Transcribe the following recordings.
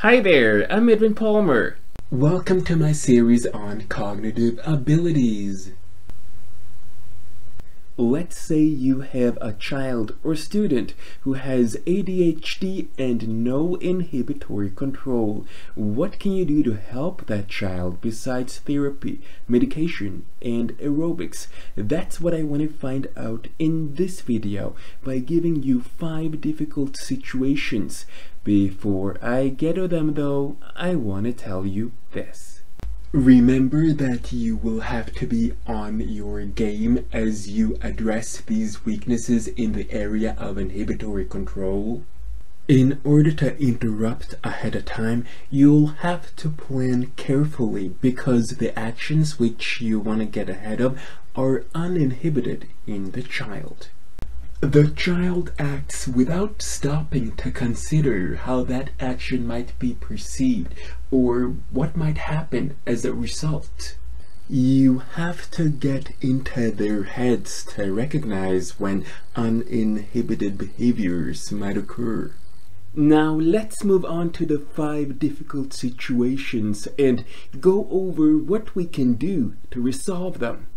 Hi there, I'm Edwin Palmer. Welcome to my series on cognitive abilities. Let's say you have a child or student who has ADHD and no inhibitory control. What can you do to help that child besides therapy, medication, and aerobics? That's what I want to find out in this video by giving you 5 difficult situations. Before I get to them though, I want to tell you this. Remember that you will have to be on your game as you address these weaknesses in the area of inhibitory control. In order to interrupt ahead of time, you'll have to plan carefully because the actions which you want to get ahead of are uninhibited in the child. The child acts without stopping to consider how that action might be perceived or what might happen as a result. You have to get into their heads to recognize when uninhibited behaviors might occur. Now let's move on to the 5 difficult situations and go over what we can do to resolve them.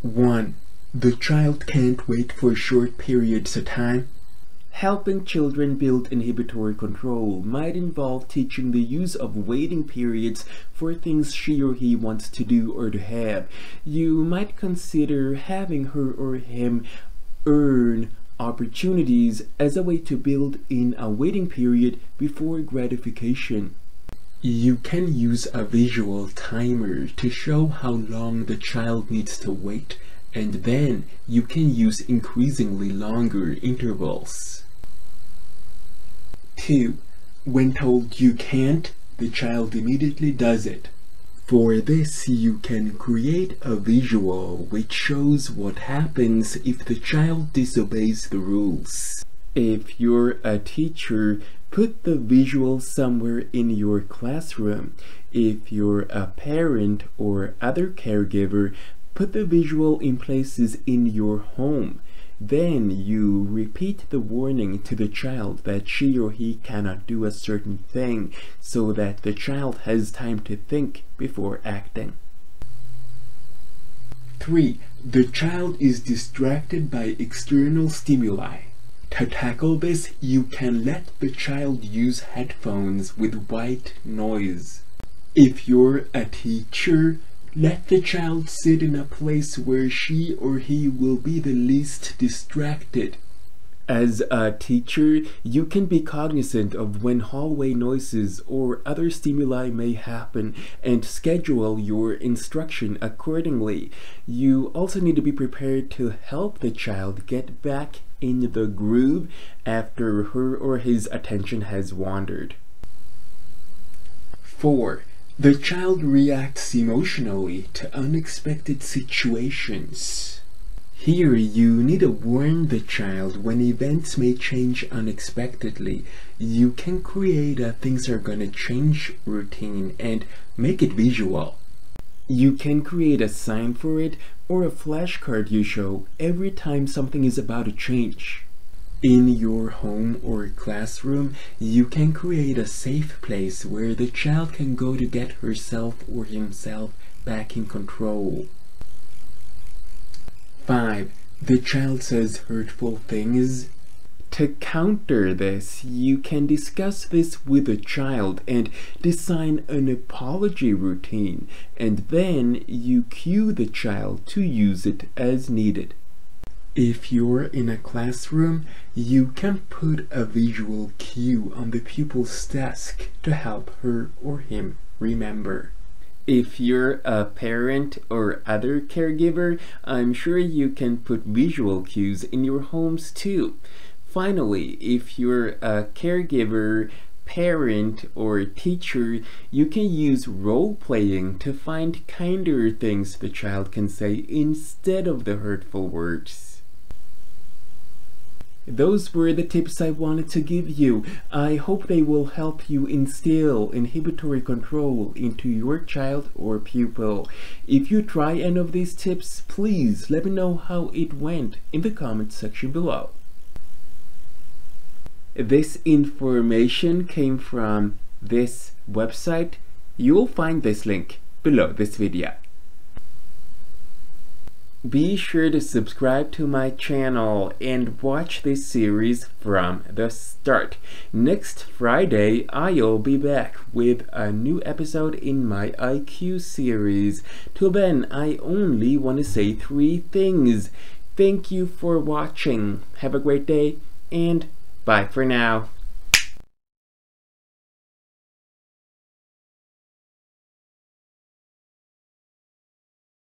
1. The child can't wait for short periods of time. Helping children build inhibitory control might involve teaching the use of waiting periods for things she or he wants to do or to have. You might consider having her or him earn opportunities as a way to build in a waiting period before gratification. You can use a visual timer to show how long the child needs to wait, and then you can use increasingly longer intervals. 2. When told you can't, the child immediately does it. For this, you can create a visual which shows what happens if the child disobeys the rules. If you're a teacher, put the visual somewhere in your classroom. If you're a parent or other caregiver, put the visual in places in your home. Then you repeat the warning to the child that she or he cannot do a certain thing so that the child has time to think before acting. 3. The child is distracted by external stimuli. To tackle this, you can let the child use headphones with white noise. If you're a teacher, let the child sit in a place where she or he will be the least distracted. As a teacher, you can be cognizant of when hallway noises or other stimuli may happen and schedule your instruction accordingly. You also need to be prepared to help the child get back in the groove after her or his attention has wandered. 4. The child reacts emotionally to unexpected situations. Here you need to warn the child when events may change unexpectedly. You can create a things are gonna change routine and make it visual. You can create a sign for it or a flashcard you show every time something is about to change. In your home or classroom, you can create a safe place where the child can go to get herself or himself back in control. 5. The child says hurtful things. To counter this, you can discuss this with the child and design an apology routine, and then you cue the child to use it as needed. If you're in a classroom, you can put a visual cue on the pupil's desk to help her or him remember. If you're a parent or other caregiver, I'm sure you can put visual cues in your homes too. Finally, if you're a caregiver, parent, or teacher, you can use role-playing to find kinder things the child can say instead of the hurtful words. Those were the tips I wanted to give you. I hope they will help you instill inhibitory control into your child or pupil. If you try any of these tips, please let me know how it went in the comment section below. This information came from this website. You will find this link below this video. Be sure to subscribe to my channel and watch this series from the start. Next Friday, I'll be back with a new episode in my IQ series. Till then, I only want to say 3 things. Thank you for watching. Have a great day, and bye for now.